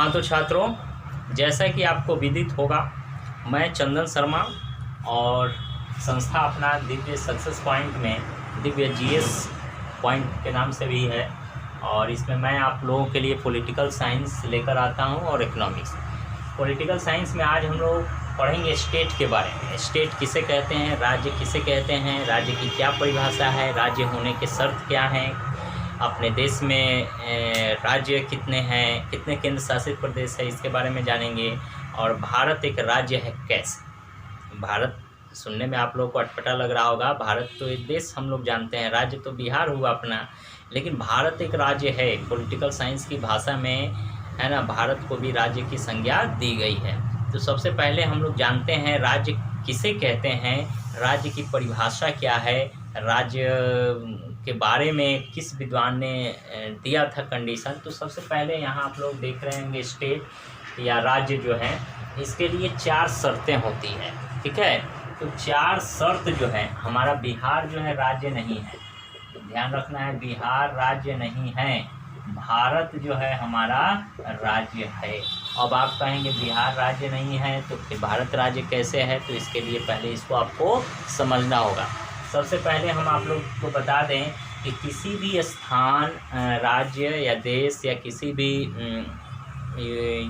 हाँ तो छात्रों, जैसा कि आपको विदित होगा, मैं चंदन शर्मा और संस्था अपना दिव्य सक्सेस पॉइंट में दिव्य जीएस पॉइंट के नाम से भी है, और इसमें मैं आप लोगों के लिए पॉलिटिकल साइंस लेकर आता हूं और इकोनॉमिक्स। पॉलिटिकल साइंस में आज हम लोग पढ़ेंगे स्टेट के बारे में। स्टेट किसे कहते हैं, राज्य किसे कहते हैं, राज्य की क्या परिभाषा है, राज्य होने के शर्त क्या हैं, अपने देश में राज्य कितने हैं, कितने केंद्र शासित प्रदेश है, इसके बारे में जानेंगे। और भारत एक राज्य है कैसे। भारत सुनने में आप लोगों को अटपटा लग रहा होगा, भारत तो एक देश हम लोग जानते हैं, राज्य तो बिहार हुआ अपना, लेकिन भारत एक राज्य है। पॉलिटिकल साइंस की भाषा में है ना, भारत को भी राज्य की संज्ञा दी गई है। तो सबसे पहले हम लोग जानते हैं राज्य किसे कहते हैं, राज्य की परिभाषा क्या है, राज्य के बारे में किस विद्वान ने दिया था कंडीशन। तो सबसे पहले यहाँ आप लोग देख रहे होंगे स्टेट या राज्य जो है, इसके लिए 4 शर्तें होती हैं, ठीक है। तो 4 शर्त जो है, हमारा बिहार जो है राज्य नहीं है, तो ध्यान रखना है, बिहार राज्य नहीं है, भारत जो है हमारा राज्य है। अब आप कहेंगे बिहार राज्य नहीं है तो फिर भारत राज्य कैसे है, तो इसके लिए पहले इसको आपको समझना होगा। सबसे पहले हम आप लोग को बता दें कि किसी भी स्थान, राज्य या देश या किसी भी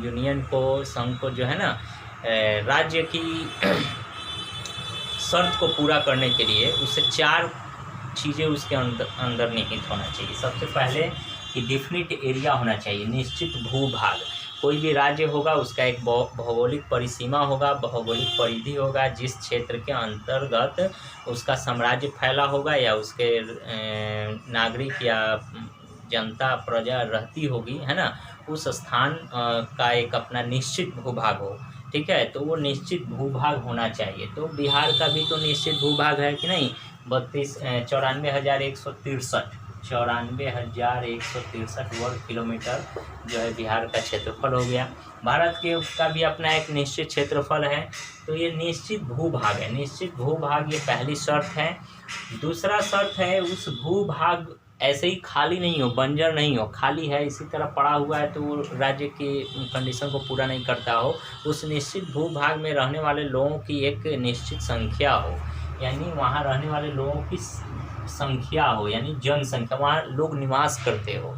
यूनियन को, संघ को जो है ना, राज्य की शर्त को पूरा करने के लिए उसे 4 चीज़ें उसके अंदर निहित होना चाहिए। सबसे पहले कि डिफिनिट एरिया होना चाहिए, निश्चित भूभाग। कोई भी राज्य होगा उसका एक भौगोलिक परिसीमा होगा, भौगोलिक परिधि होगा, जिस क्षेत्र के अंतर्गत उसका साम्राज्य फैला होगा या उसके नागरिक या जनता प्रजा रहती होगी, है ना, उस स्थान का एक अपना निश्चित भूभाग हो, ठीक है। तो वो निश्चित भूभाग होना चाहिए। तो बिहार का भी तो निश्चित भूभाग है कि नहीं, 94,163 वर्ग किलोमीटर जो है बिहार का क्षेत्रफल हो गया। भारत के का भी अपना एक निश्चित क्षेत्रफल है, तो ये निश्चित भूभाग है। निश्चित भूभाग ये पहली शर्त है। दूसरा शर्त है उस भूभाग ऐसे ही खाली नहीं हो, बंजर नहीं हो, खाली है इसी तरह पड़ा हुआ है तो वो राज्य की कंडीशन को पूरा नहीं करता हो। उस निश्चित भूभाग में रहने वाले लोगों की एक निश्चित संख्या हो, यानी वहाँ रहने वाले लोगों की संख्या हो, यानी जनसंख्या, वहाँ लोग निवास करते हो,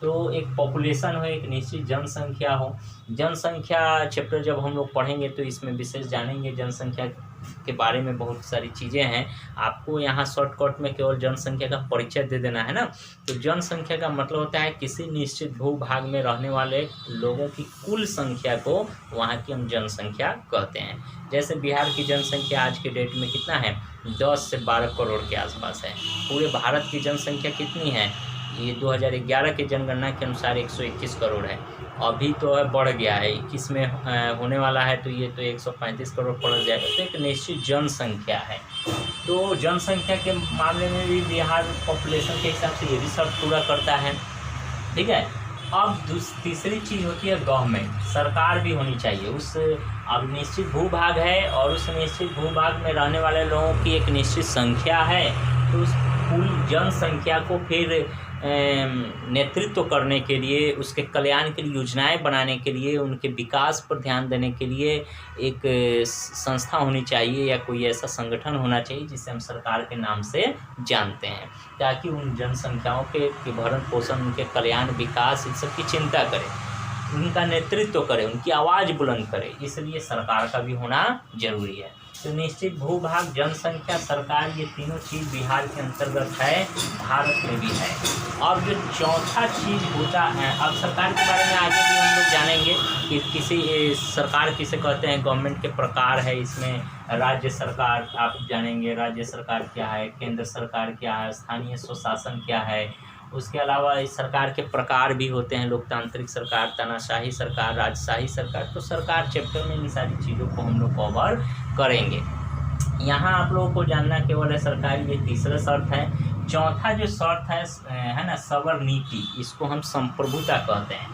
तो एक पॉपुलेशन हो, एक निश्चित जनसंख्या हो। जनसंख्या चैप्टर जब हम लोग पढ़ेंगे तो इसमें विशेष जानेंगे, जनसंख्या के बारे में बहुत सारी चीज़ें हैं। आपको यहाँ शॉर्टकट में केवल जनसंख्या का परिचय दे देना है ना। तो जनसंख्या का मतलब होता है किसी निश्चित भूभाग में रहने वाले लोगों की कुल संख्या को वहाँ की हम जनसंख्या कहते हैं। जैसे बिहार की जनसंख्या आज के डेट में कितना है, 10 से 12 करोड़ के आसपास है। पूरे भारत की जनसंख्या कितनी है, ये 2011 के जनगणना के अनुसार 121 करोड़ है। अभी तो बढ़ गया है, 21 में होने वाला है, तो ये तो 135 करोड़ पड़ जाएगा। तो एक निश्चित जनसंख्या है। तो जनसंख्या के मामले में भी बिहार पॉपुलेशन के हिसाब से ये भी शर्त पूरा करता है, ठीक है। अब तीसरी चीज़ होती है गवर्नमेंट, सरकार भी होनी चाहिए। उस अब निश्चित भूभाग है और उस निश्चित भूभाग में रहने वाले लोगों की एक निश्चित संख्या है, तो उस कुल जनसंख्या को फिर नेतृत्व करने के लिए, उसके कल्याण के लिए योजनाएं बनाने के लिए, उनके विकास पर ध्यान देने के लिए एक संस्था होनी चाहिए या कोई ऐसा संगठन होना चाहिए जिसे हम सरकार के नाम से जानते हैं, ताकि उन जनसंख्याओं के भरण पोषण, उनके कल्याण, विकास, इन सब की चिंता करे, उनका नेतृत्व करे, उनकी आवाज़ बुलंद करे। इसलिए सरकार का भी होना जरूरी है। तो निश्चित भूभाग, जनसंख्या, सरकार, ये तीनों चीज़ बिहार के अंतर्गत है, भारत में भी है। अब जो चौथा चीज़ होता है, अब सरकार के बारे में आगे भी हम लोग जानेंगे कि किसी सरकार किसे कहते हैं, गवर्नमेंट के प्रकार है इसमें। राज्य सरकार आप जानेंगे, राज्य सरकार क्या है, केंद्र सरकार क्या है, स्थानीय स्वशासन क्या है। उसके अलावा इस सरकार के प्रकार भी होते हैं, लोकतांत्रिक सरकार, तानाशाही सरकार, राजशाही सरकार। तो सरकार चैप्टर में इन सारी चीज़ों को हम लोग कवर करेंगे। यहाँ आप लोगों को जानना केवल है सरकार, ये तीसरा शर्त है। चौथा जो शर्त है ना, सवर नीति, इसको हम संप्रभुता कहते हैं।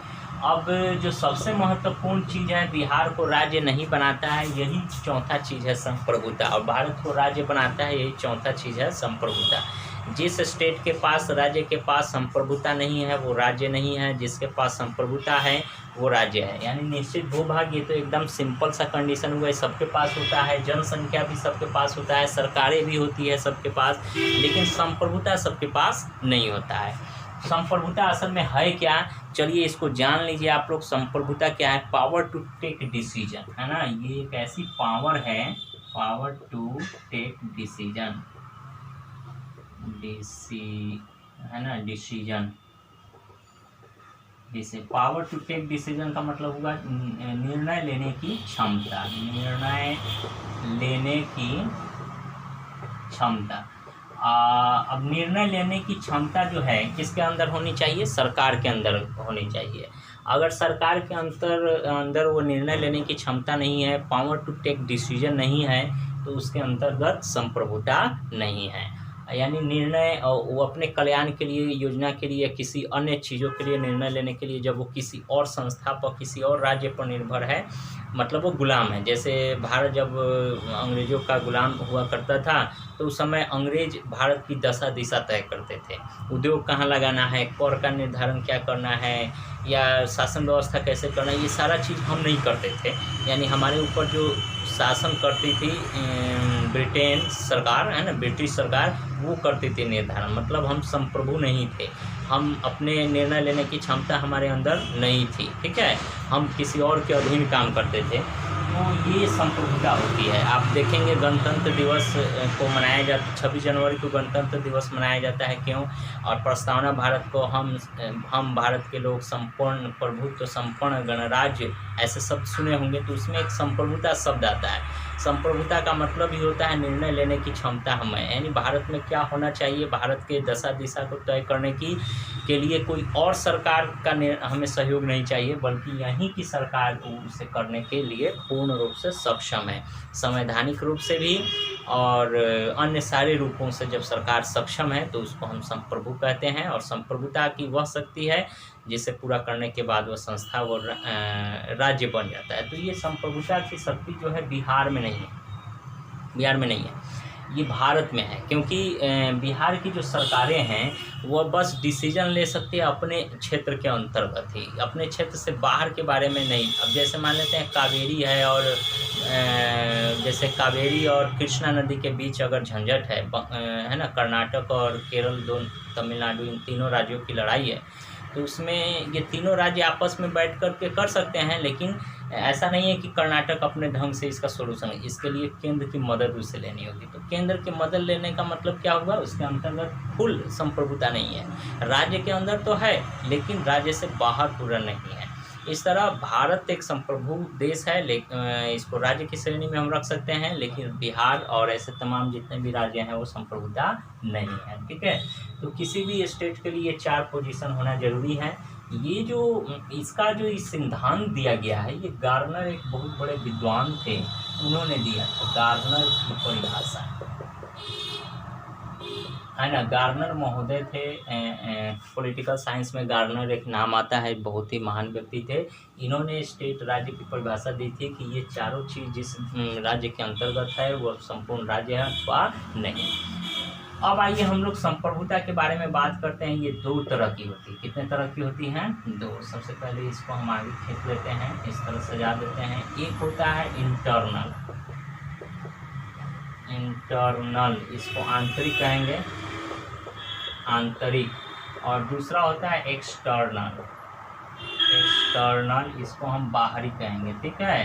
अब जो सबसे महत्वपूर्ण चीज़ है, बिहार को राज्य नहीं बनाता है, यही चौथा चीज़ है संप्रभुता, और भारत को राज्य बनाता है, यही चौथा चीज़ है संप्रभुता। जिस स्टेट के पास राज्य के पास संप्रभुता नहीं है वो राज्य नहीं है, जिसके पास संप्रभुता है वो राज्य है। यानी निश्चित भूभाग, ये तो एकदम सिंपल सा कंडीशन हुआ है, सबके पास होता है, जनसंख्या भी सबके पास होता है, सरकारें भी होती है सबके पास, लेकिन संप्रभुता सबके पास नहीं होता है। संप्रभुता असल में है क्या, चलिए इसको जान लीजिए आप लोग। संप्रभुता क्या है? पावर टू टेक डिसीजन, है ना। ये एक ऐसी पावर है, पावर टू टेक डिसीजन, है ना, decision. Power to take decision का मतलब हुआ निर्णय लेने की क्षमता, निर्णय लेने की क्षमता। अब निर्णय लेने की क्षमता जो है किसके अंदर होनी चाहिए? सरकार के अंदर होनी चाहिए। अगर सरकार के अंदर वो निर्णय लेने की क्षमता नहीं है, पावर टू टेक डिसीजन नहीं है, तो उसके अंतर्गत संप्रभुता नहीं है। यानी निर्णय वो अपने कल्याण के लिए, योजना के लिए, किसी अन्य चीज़ों के लिए निर्णय लेने के लिए जब वो किसी और संस्था पर, किसी और राज्य पर निर्भर है, मतलब वो गुलाम है। जैसे भारत जब अंग्रेज़ों का गुलाम हुआ करता था तो उस समय अंग्रेज भारत की दशा दिशा तय करते थे। उद्योग कहाँ लगाना है, कर का निर्धारण क्या करना है, या शासन व्यवस्था कैसे करना है, ये सारा चीज़ हम नहीं करते थे। यानी हमारे ऊपर जो शासन करती थी ब्रिटेन सरकार, है ना, ब्रिटिश सरकार, वो करती थी निर्धारण। मतलब हम संप्रभु नहीं थे, हम अपने निर्णय लेने की क्षमता हमारे अंदर नहीं थी, ठीक है, हम किसी और के अधीन काम करते थे। तो ये संप्रभुता होती है। आप देखेंगे गणतंत्र दिवस को मनाया जाता, 26 जनवरी को गणतंत्र दिवस मनाया जाता है, क्यों? और प्रस्तावना भारत को हम भारत के लोग संपूर्ण प्रभुत्व, संपूर्ण गणराज्य, ऐसे शब्द सुने होंगे, तो उसमें एक संप्रभुता शब्द आता है। संप्रभुता का मतलब ही होता है निर्णय लेने की क्षमता हमें, यानी भारत में क्या होना चाहिए, भारत के दशा दिशा को तय करने के लिए कोई और सरकार का हमें सहयोग नहीं चाहिए, बल्कि यहीं की सरकार उसे करने के लिए पूर्ण रूप से सक्षम है। संवैधानिक रूप से भी और अन्य सारे रूपों से जब सरकार सक्षम है तो उसको हम संप्रभु कहते हैं। और संप्रभुता की वह शक्ति है जिसे पूरा करने के बाद वह संस्था, वो राज्य बन जाता है। तो ये संप्रभुता की शक्ति जो है बिहार में नहीं है, बिहार में नहीं है, ये भारत में है। क्योंकि बिहार की जो सरकारें हैं वह बस डिसीजन ले सकती है अपने क्षेत्र के अंतर्गत ही, अपने क्षेत्र से बाहर के बारे में नहीं। अब जैसे मान लेते हैं कावेरी है, और जैसे कावेरी और कृष्णा नदी के बीच अगर झंझट है ना, कर्नाटक और केरल, तमिलनाडु, इन तीनों राज्यों की लड़ाई है, तो उसमें ये तीनों राज्य आपस में बैठ कर के कर सकते हैं, लेकिन ऐसा नहीं है कि कर्नाटक अपने ढंग से इसका सोल्यूशन है, इसके लिए केंद्र की मदद उसे लेनी होगी। तो केंद्र की मदद लेने का मतलब क्या होगा, उसके अंतर्गत फुल संप्रभुता नहीं है। राज्य के अंदर तो है, लेकिन राज्य से बाहर पूरा नहीं है। इस तरह भारत एक संप्रभु देश है, इसको राज्य की श्रेणी में हम रख सकते हैं, लेकिन बिहार और ऐसे तमाम जितने भी राज्य हैं वो संप्रभुता नहीं है, ठीक है। तो किसी भी स्टेट के लिए 4 पोजीशन होना जरूरी है। ये जो इसका जो सिद्धांत दिया गया है, ये गार्नर एक बहुत बड़े विद्वान थे, उन्होंने दिया था। गार्नर की परिभाषा है ना, गार्नर महोदय थे। पॉलिटिकल साइंस में गार्नर एक नाम आता है, बहुत ही महान व्यक्ति थे। इन्होंने स्टेट, राज्य की परिभाषा दी थी कि ये चारों चीज़ जिस राज्य के अंतर्गत है वो संपूर्ण राज्य है अथवा नहीं। अब आइए हम लोग संप्रभुता के बारे में बात करते हैं। ये 2 तरह की होती है। कितने तरह की होती हैं? 2। सबसे पहले इसको हम आगे खींच लेते हैं, इस तरह सजा देते हैं। एक होता है इंटरनल, इसको आंतरिक कहेंगे, आंतरिक। और दूसरा होता है एक्सटर्नल, इसको हम बाहरी कहेंगे, ठीक है।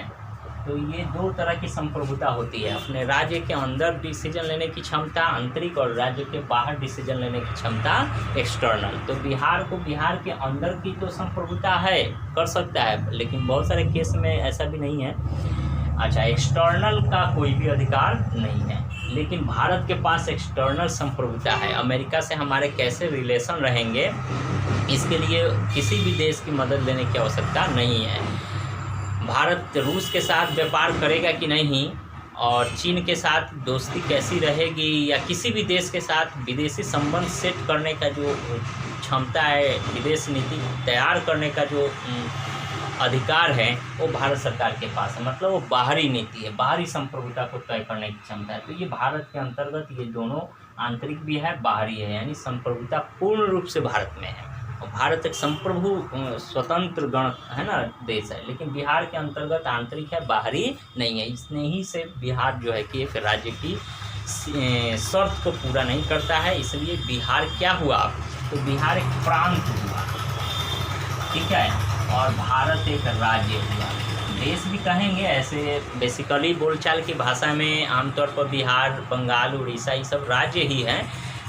तो ये 2 तरह की संप्रभुता होती है। अपने राज्य के अंदर डिसीजन लेने की क्षमता आंतरिक, और राज्य के बाहर डिसीजन लेने की क्षमता एक्सटर्नल। तो बिहार को, बिहार के अंदर की तो संप्रभुता है, कर सकता है, लेकिन बहुत सारे केस में ऐसा भी नहीं है। अच्छा, एक्सटर्नल का कोई भी अधिकार नहीं है, लेकिन भारत के पास एक्सटर्नल संप्रभुता है। अमेरिका से हमारे कैसे रिलेशन रहेंगे, इसके लिए किसी भी देश की मदद लेने की आवश्यकता नहीं है। भारत रूस के साथ व्यापार करेगा कि नहीं, और चीन के साथ दोस्ती कैसी रहेगी, या किसी भी देश के साथ विदेशी संबंध सेट करने का जो क्षमता है, विदेश नीति तैयार करने का जो अधिकार है, वो भारत सरकार के पास है। मतलब वो बाहरी नीति है, बाहरी संप्रभुता को तय करने की क्षमता है। तो ये भारत के अंतर्गत ये दोनों आंतरिक भी है, बाहरी है, यानी संप्रभुता पूर्ण रूप से भारत में है। और भारत एक संप्रभु स्वतंत्र गण है ना देश है, लेकिन बिहार के अंतर्गत आंतरिक है, बाहरी नहीं है। इसने ही से बिहार जो है कि एक राज्य की शर्त को पूरा नहीं करता है, इसलिए बिहार क्या हुआ, तो बिहार एक प्रांत हुआ, ठीक है, और भारत एक राज्य हुआ। देश भी कहेंगे ऐसे, बेसिकली बोलचाल की भाषा में आमतौर पर बिहार, बंगाल, उड़ीसा ये सब राज्य ही हैं,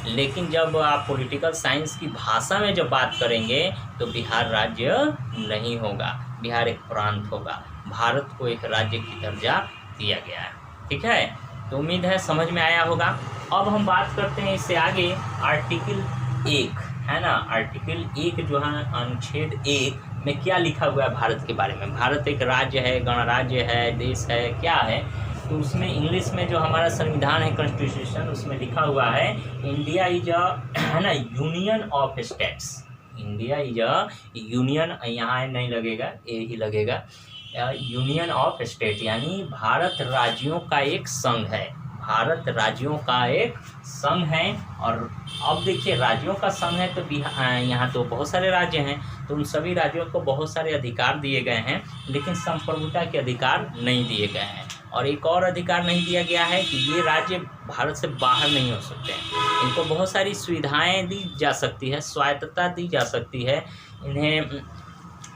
लेकिन जब आप पॉलिटिकल साइंस की भाषा में जब बात करेंगे तो बिहार राज्य नहीं होगा, बिहार एक प्रांत होगा। भारत को एक राज्य की दर्जा दिया गया है, ठीक है। तो उम्मीद है समझ में आया होगा। अब हम बात करते हैं इससे आगे आर्टिकल 1 है ना, आर्टिकल 1 जो है अनुच्छेद 1 में क्या लिखा हुआ है भारत के बारे में। भारत एक राज्य है, गणराज्य है, देश है, क्या है, तो उसमें इंग्लिश में जो हमारा संविधान है कॉन्स्टिट्यूशन, उसमें लिखा हुआ है इंडिया इज अ है ना union of states. India is a union, यहाँ नहीं लगेगा, ए ही लगेगा, यूनियन ऑफ स्टेट, यानी भारत राज्यों का एक संघ है, भारत राज्यों का एक संघ है। और अब देखिए राज्यों का संघ है तो यहाँ तो बहुत सारे राज्य हैं, तो उन सभी राज्यों को बहुत सारे अधिकार दिए गए हैं, लेकिन संप्रभुता के अधिकार नहीं दिए गए हैं। और एक और अधिकार नहीं दिया गया है कि ये राज्य भारत से बाहर नहीं हो सकते हैं, इनको बहुत सारी सुविधाएं दी जा सकती है, स्वायत्तता दी जा सकती है, इन्हें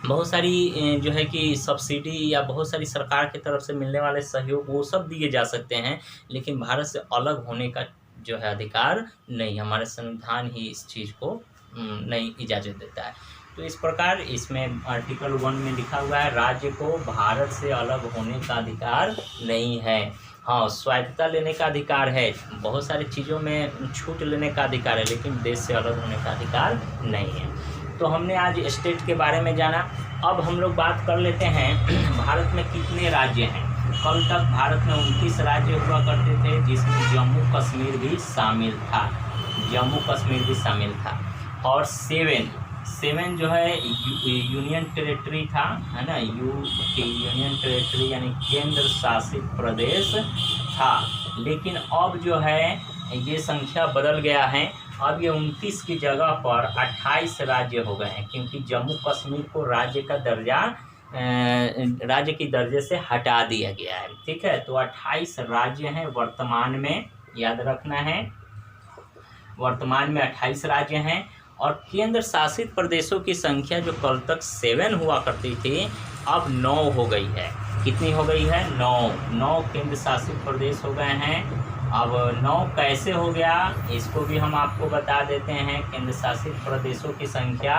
बहुत सारी जो है कि सब्सिडी या बहुत सारी सरकार की तरफ से मिलने वाले सहयोग वो सब दिए जा सकते हैं, लेकिन भारत से अलग होने का जो है अधिकार नहीं, हमारे संविधान ही इस चीज़ को नहीं इजाज़त देता है। तो इस प्रकार इसमें आर्टिकल 1 में लिखा हुआ है राज्य को भारत से अलग होने का अधिकार नहीं है। हाँ, स्वायत्तता लेने का अधिकार है, बहुत सारी चीज़ों में छूट लेने का अधिकार है, लेकिन देश से अलग होने का अधिकार नहीं है। तो हमने आज स्टेट के बारे में जाना। अब हम लोग बात कर लेते हैं भारत में कितने राज्य हैं। कल तक भारत में 29 राज्य हुआ करते थे, जिसमें जम्मू कश्मीर भी शामिल था, जम्मू कश्मीर भी शामिल था। और 7 जो है यूनियन टेरिटरी था, है ना, यूनियन टेरिटरी यानी केंद्र शासित प्रदेश था। लेकिन अब जो है ये संख्या बदल गया है, अब ये 29 की जगह पर 28 राज्य हो गए हैं, क्योंकि जम्मू कश्मीर को राज्य का दर्जा राज्य की दर्जे से हटा दिया गया है, ठीक है। तो 28 राज्य हैं वर्तमान में, याद रखना है, वर्तमान में 28 राज्य हैं। और केंद्र शासित प्रदेशों की संख्या जो कल तक 7 हुआ करती थी, अब 9 हो गई है। कितनी हो गई है? 9 केंद्र शासित प्रदेश हो गए हैं। अब 9 कैसे हो गया, इसको भी हम आपको बता देते हैं। केंद्र शासित प्रदेशों की संख्या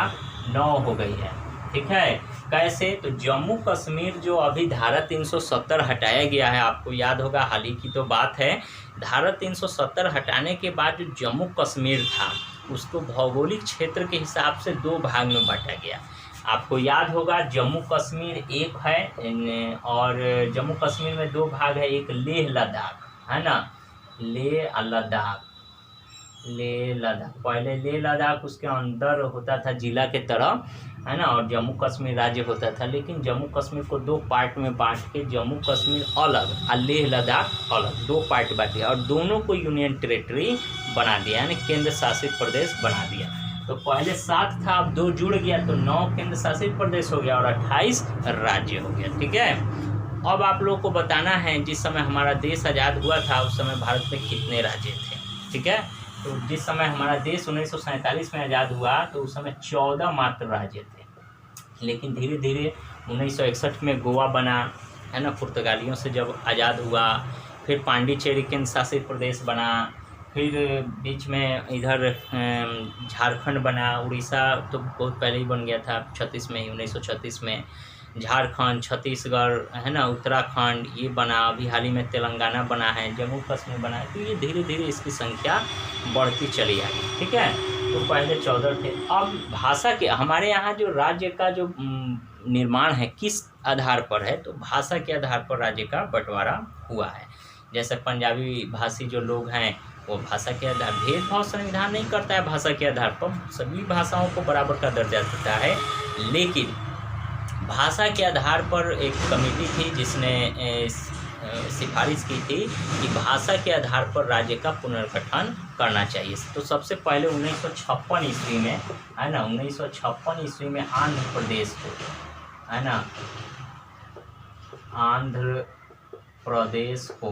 9 हो गई है, ठीक है। कैसे? तो जम्मू कश्मीर जो अभी धारा 370 हटाया गया है, आपको याद होगा, हाल ही की तो बात है। धारा 370 हटाने के बाद जो जम्मू कश्मीर था, उसको भौगोलिक क्षेत्र के हिसाब से 2 भाग में बांटा गया। आपको याद होगा जम्मू कश्मीर एक है, और जम्मू कश्मीर में 2 भाग है, एक लेह लद्दाख, है ना, लेह लद्दाख। पहले लेह लद्दाख उसके अंदर होता था जिला के तरह, है ना, और जम्मू कश्मीर राज्य होता था। लेकिन जम्मू कश्मीर को 2 पार्ट में बांट के जम्मू कश्मीर अलग और लेह लद्दाख अलग 2 पार्ट बांट दिया, और दोनों को यूनियन टेरिटरी बना दिया, यानी केंद्र शासित प्रदेश बना दिया। तो पहले 7 था, अब 2 जुड़ गया, तो 9 केंद्र शासित प्रदेश हो गया और 28 राज्य हो गया, ठीक है। अब आप लोगों को बताना है, जिस समय हमारा देश आज़ाद हुआ था उस समय भारत में कितने राज्य थे, ठीक है। तो जिस समय हमारा देश 1947 में आज़ाद हुआ तो उस समय 14 मात्र राज्य थे। लेकिन धीरे धीरे 1961 में गोवा बना, है ना, पुर्तगालियों से जब आज़ाद हुआ, फिर पांडिचेरी केंद्र शासित प्रदेश बना, फिर बीच में इधर झारखंड बना, उड़ीसा तो बहुत पहले ही बन गया था, 36 में ही, 1936 में झारखंड, छत्तीसगढ़, है ना, उत्तराखंड ये बना, अभी हाल ही में तेलंगाना बना है, जम्मू कश्मीर बना है। तो ये धीरे धीरे इसकी संख्या बढ़ती चली आई, ठीक है। तो पहले 14 थे। अब भाषा के, हमारे यहाँ जो राज्य का जो निर्माण है किस आधार पर है, तो भाषा के आधार पर राज्य का बंटवारा हुआ है। जैसे पंजाबी भाषी जो लोग हैं वो भाषा के आधार, भेदभाव संविधान नहीं करता है, भाषा के आधार पर सभी भाषाओं को बराबर का दर्जा देता है। लेकिन भाषा के आधार पर एक कमेटी थी जिसने सिफारिश की थी कि भाषा के आधार पर राज्य का पुनर्गठन करना चाहिए। तो सबसे पहले 1956 ईस्वी में, है ना, 1956 ईस्वी में आंध्र प्रदेश को, है ना, आंध्र प्रदेश को,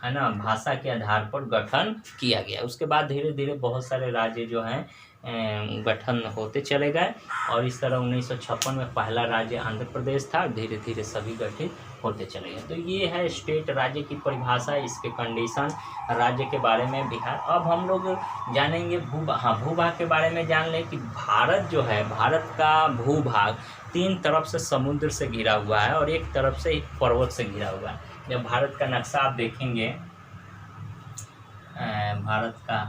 है ना, भाषा के आधार पर गठन किया गया। उसके बाद धीरे धीरे बहुत सारे राज्य जो हैं गठन होते चले गए और इस तरह 1956 में पहला राज्य आंध्र प्रदेश था, धीरे धीरे सभी गठित होते चले गए। तो ये है स्टेट, राज्य की परिभाषा, इसके कंडीशन, राज्य के बारे में बिहार। अब हम लोग जानेंगे भूभाग के बारे में जान लें कि भारत जो है, भारत का भूभाग 3 तरफ से समुद्र से घिरा हुआ है और एक तरफ से पर्वत से घिरा हुआ है। जब भारत का नक्शा आप देखेंगे, भारत का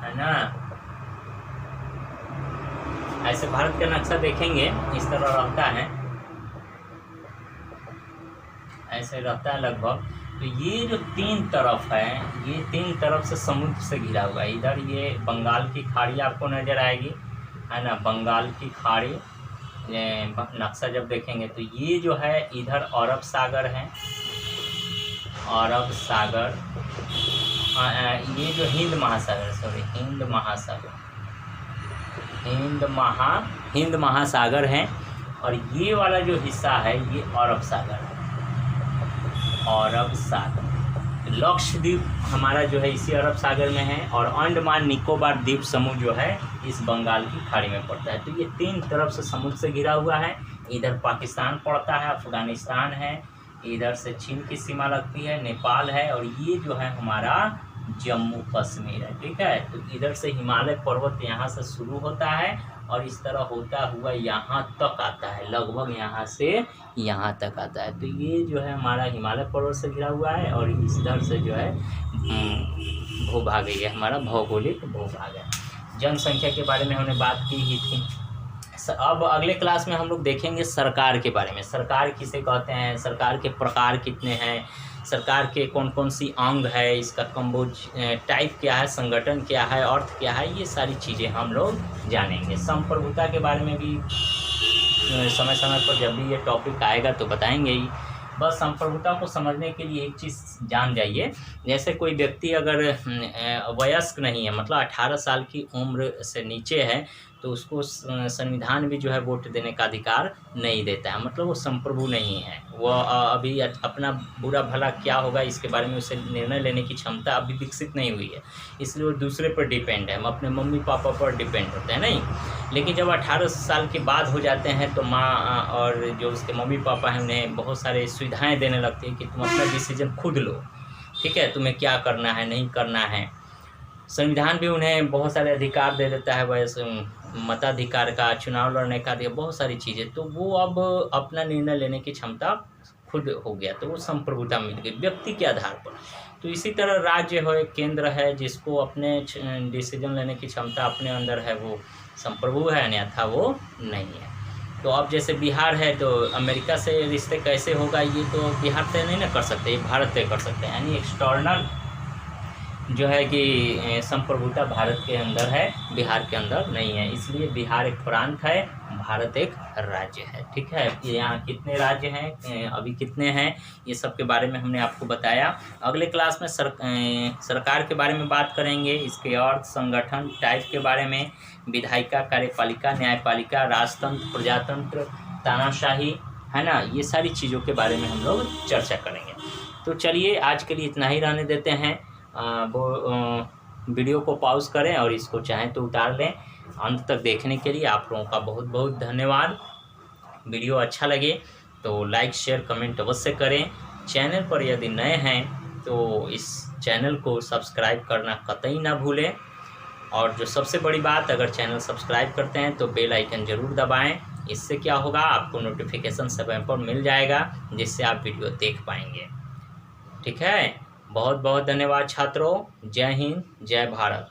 है ना, ऐसे भारत का नक्शा देखेंगे इस तरह रहता है, ऐसे रहता है लगभग। तो ये जो 3 तरफ है, ये 3 तरफ से समुद्र से घिरा हुआ है। इधर ये बंगाल की खाड़ी आपको नज़र आएगी, है ना, बंगाल की खाड़ी, नक्शा जब देखेंगे तो ये जो है इधर अरब सागर है, अरब सागर, ये जो हिंद महासागर, सॉरी हिंद महासागर है और ये वाला जो हिस्सा है ये अरब सागर है, अरब सागर। लक्षद्वीप हमारा जो है इसी अरब सागर में है और अंडमान निकोबार द्वीप समूह जो है इस बंगाल की खाड़ी में पड़ता है। तो ये 3 तरफ से समुद्र से घिरा हुआ है। इधर पाकिस्तान पड़ता है, अफगानिस्तान है, इधर से चीन की सीमा लगती है, नेपाल है और ये जो है हमारा जम्मू कश्मीर है। ठीक है, तो इधर से हिमालय पर्वत यहाँ से शुरू होता है और इस तरह होता हुआ यहाँ तक आता है, लगभग यहाँ से यहाँ तक आता है। तो ये जो है हमारा हिमालय पर्वत से घिरा हुआ है और इधर से जो है भूभाग है, ये हमारा भौगोलिक भूभाग है। जनसंख्या के बारे में हमने बात की ही थी। अब अगले क्लास में हम लोग देखेंगे सरकार के बारे में। सरकार किसे कहते हैं, सरकार के प्रकार कितने हैं, सरकार के कौन कौन सी अंग है, इसका कंपोज टाइप क्या है, संगठन क्या है, अर्थ क्या है, ये सारी चीज़ें हम लोग जानेंगे। संप्रभुता के बारे में भी समय समय पर जब भी ये टॉपिक आएगा तो बताएंगे ही। बस संप्रभुता को समझने के लिए एक चीज़ जान जाइए, जैसे कोई व्यक्ति अगर वयस्क नहीं है, मतलब 18 साल की उम्र से नीचे है, तो उसको संविधान भी जो है वोट देने का अधिकार नहीं देता है, मतलब वो संप्रभु नहीं है। वो अभी अपना बुरा भला क्या होगा इसके बारे में उसे निर्णय लेने की क्षमता अभी विकसित नहीं हुई है, इसलिए वो दूसरे पर डिपेंड है, हम अपने मम्मी पापा पर डिपेंड होते हैं नहीं। लेकिन जब 18 साल के बाद हो जाते हैं तो माँ और जो उसके मम्मी पापा हैं उन्हें बहुत सारे सुविधाएँ देने लगती है कि तुम अपना डिसीजन खुद लो, ठीक है, तुम्हें क्या करना है नहीं करना है। संविधान भी उन्हें बहुत सारे अधिकार दे देता है, वैसे मताधिकार का, चुनाव लड़ने का, बहुत सारी चीज़ें। तो वो अब अपना निर्णय लेने की क्षमता खुद हो गया, तो वो संप्रभुता मिल गई व्यक्ति के आधार पर। तो इसी तरह राज्य हो, एक केंद्र है जिसको अपने डिसीजन लेने की क्षमता अपने अंदर है, वो संप्रभु है, अन्यथा वो नहीं है। तो अब जैसे बिहार है तो अमेरिका से रिश्ते कैसे होगा ये तो बिहार तय नहीं ना कर सकते, ये भारत तय कर सकते हैं। यानी एक्सटर्नल जो है कि संप्रभुता भारत के अंदर है, बिहार के अंदर नहीं है, इसलिए बिहार एक प्रांत है, भारत एक राज्य है। ठीक है, यहाँ कितने राज्य हैं, अभी कितने हैं, ये सब के बारे में हमने आपको बताया। अगले क्लास में सरकार के बारे में बात करेंगे, इसके अर्थ, संगठन, टाइप के बारे में, विधायिका, कार्यपालिका, न्यायपालिका, राजतंत्र, प्रजातंत्र, तानाशाही, है ना, ये सारी चीज़ों के बारे में हम लोग चर्चा करेंगे। तो चलिए आज के लिए इतना ही रहने देते हैं। वो वीडियो को पॉज करें और इसको चाहें तो उतार लें। अंत तक देखने के लिए आप लोगों का बहुत बहुत धन्यवाद। वीडियो अच्छा लगे तो लाइक, शेयर, कमेंट अवश्य करें। चैनल पर यदि नए हैं तो इस चैनल को सब्सक्राइब करना कतई ना भूलें। और जो सबसे बड़ी बात, अगर चैनल सब्सक्राइब करते हैं तो बेल आइकन ज़रूर दबाएं। इससे क्या होगा, आपको नोटिफिकेशन समय पर मिल जाएगा, जिससे आप वीडियो देख पाएंगे। ठीक है, बहुत बहुत धन्यवाद छात्रों। जय हिंद, जय भारत।